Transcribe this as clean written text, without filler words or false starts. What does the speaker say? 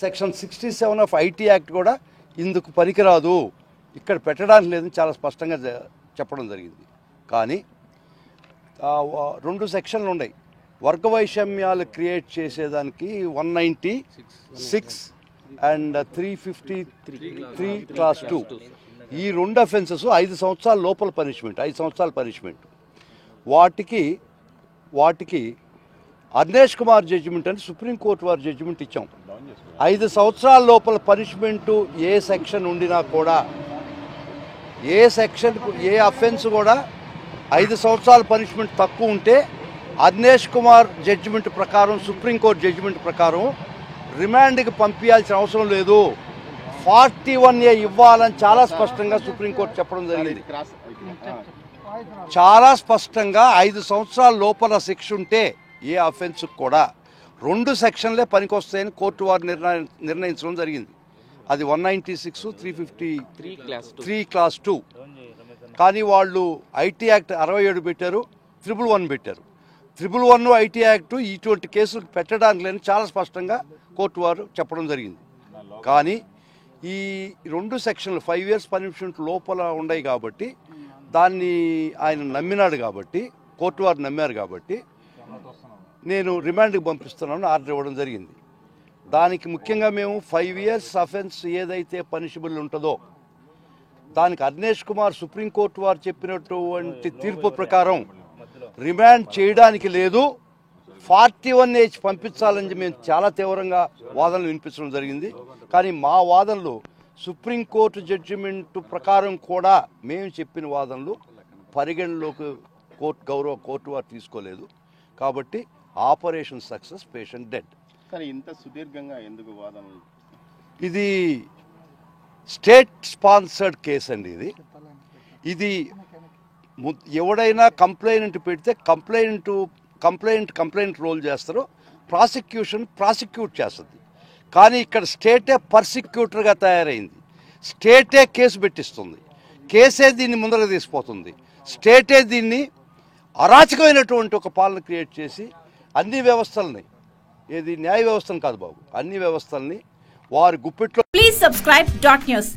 Section 67 of IT act కూడా ఇందుకు పనికిరాదు, ఇక్కడ పెట్టడానికి లేదని చాలా స్పష్టంగా చెప్పడం జరిగింది. కానీ 2 సెక్షన్లు ఉన్నాయి. వర్గ వైషమ్యాలు క్రియేట్ చేసేదానికి 196 అండ్ 353 క్లాస్ 2 ఈ 2 అఫెన్సెస్ 5 సంవత్సరాల లోపల పనిష్మెంట్, 5 సంవత్సరాల పనిష్మెంట్. వాటికి అర్నేష్ కుమార్ జడ్జిమెంట్ అని సుప్రీంకోర్టు వారు జడ్జిమెంట్ ఇచ్చాం. 5 సంవత్సరాల లోపల పనిష్మెంటు ఏ సెక్షన్ ఉండినా కూడా, ఏ సెక్షన్ ఏ అఫెన్స్ కూడా 5 సంవత్సరాల పనిష్మెంట్ తక్కువ ఉంటే అర్నేష్ కుమార్ జడ్జిమెంట్ ప్రకారం, సుప్రీంకోర్టు జడ్జిమెంట్ ప్రకారం రిమాండ్కి పంపించాల్సిన అవసరం లేదు, 41A ఇవ్వాలని చాలా స్పష్టంగా సుప్రీంకోర్టు చెప్పడం జరిగింది. చాలా స్పష్టంగా 5 సంవత్సరాల లోపల శిక్ష ఉంటే ఏ అఫెన్స్ కూడా 2 సెక్షన్లే పనికొస్తాయని కోర్టు వారు నిర్ణయించడం జరిగింది. అది 196, 353 క్లాస్ 2. కానీ వాళ్ళు ఐటీ యాక్ట్ 67 పెట్టారు, 111 పెట్టారు. 111 ఐటీ యాక్ట్ ఇటువంటి కేసులు పెట్టడానికి లేని చాలా స్పష్టంగా కోర్టు వారు చెప్పడం జరిగింది. కానీ ఈ 2 సెక్షన్లు 5 years పనిష్మెంట్ లోపల ఉన్నాయి కాబట్టి, దాన్ని ఆయన నమ్మినాడు కాబట్టి, కోర్టు వారు నమ్మారు కాబట్టి నేను రిమాండ్కి పంపిస్తున్నాను ఆర్డర్ ఇవ్వడం జరిగింది. దానికి ముఖ్యంగా మేము 5 years అఫెన్స్ ఏదైతే పనిషబుల్ ఉంటుందో దానికి అర్నేష్ కుమార్ సుప్రీంకోర్టు వారు చెప్పినటువంటి తీర్పు ప్రకారం రిమాండ్ చేయడానికి లేదు, 41A పంపించాలని మేము చాలా తీవ్రంగా వాదనలు వినిపించడం జరిగింది. కానీ మా వాదనలు సుప్రీంకోర్టు జడ్జిమెంట్ ప్రకారం కూడా మేము చెప్పిన వాదనలు పరిగణలోకి గౌరవ కోర్టు వారు తీసుకోలేదు. కాబట్టి ఆపరేషన్ సక్సెస్, పేషెంట్ డెడ్. కానీ ఇంత సుదీర్ఘంగా ఎందుకు వాదనలు? ఇది స్టేట్ స్పాన్సర్డ్ కేసు అండి. ఇది ఎవడైనా కంప్లైంట్ పెడితే కంప్లైంట్ రోల్ చేస్తారు, ప్రాసిక్యూషన్ ప్రాసిక్యూట్ చేస్తుంది. కానీ ఇక్కడ స్టేటే పర్సిక్యూటర్గా తయారైంది, స్టేటే కేసు పెట్టిస్తుంది, కేసే దీన్ని ముందరకు తీసిపోతుంది, స్టేటే దీన్ని అరాచకమైనటువంటి ఒక పాలన క్రియేట్ చేసి అన్ని వ్యవస్థల్ని, ఏది న్యాయ వ్యవస్థను కాదు బాబు, అన్ని వ్యవస్థల్ని వారి గుప్పిట్లో. Please subscribe .news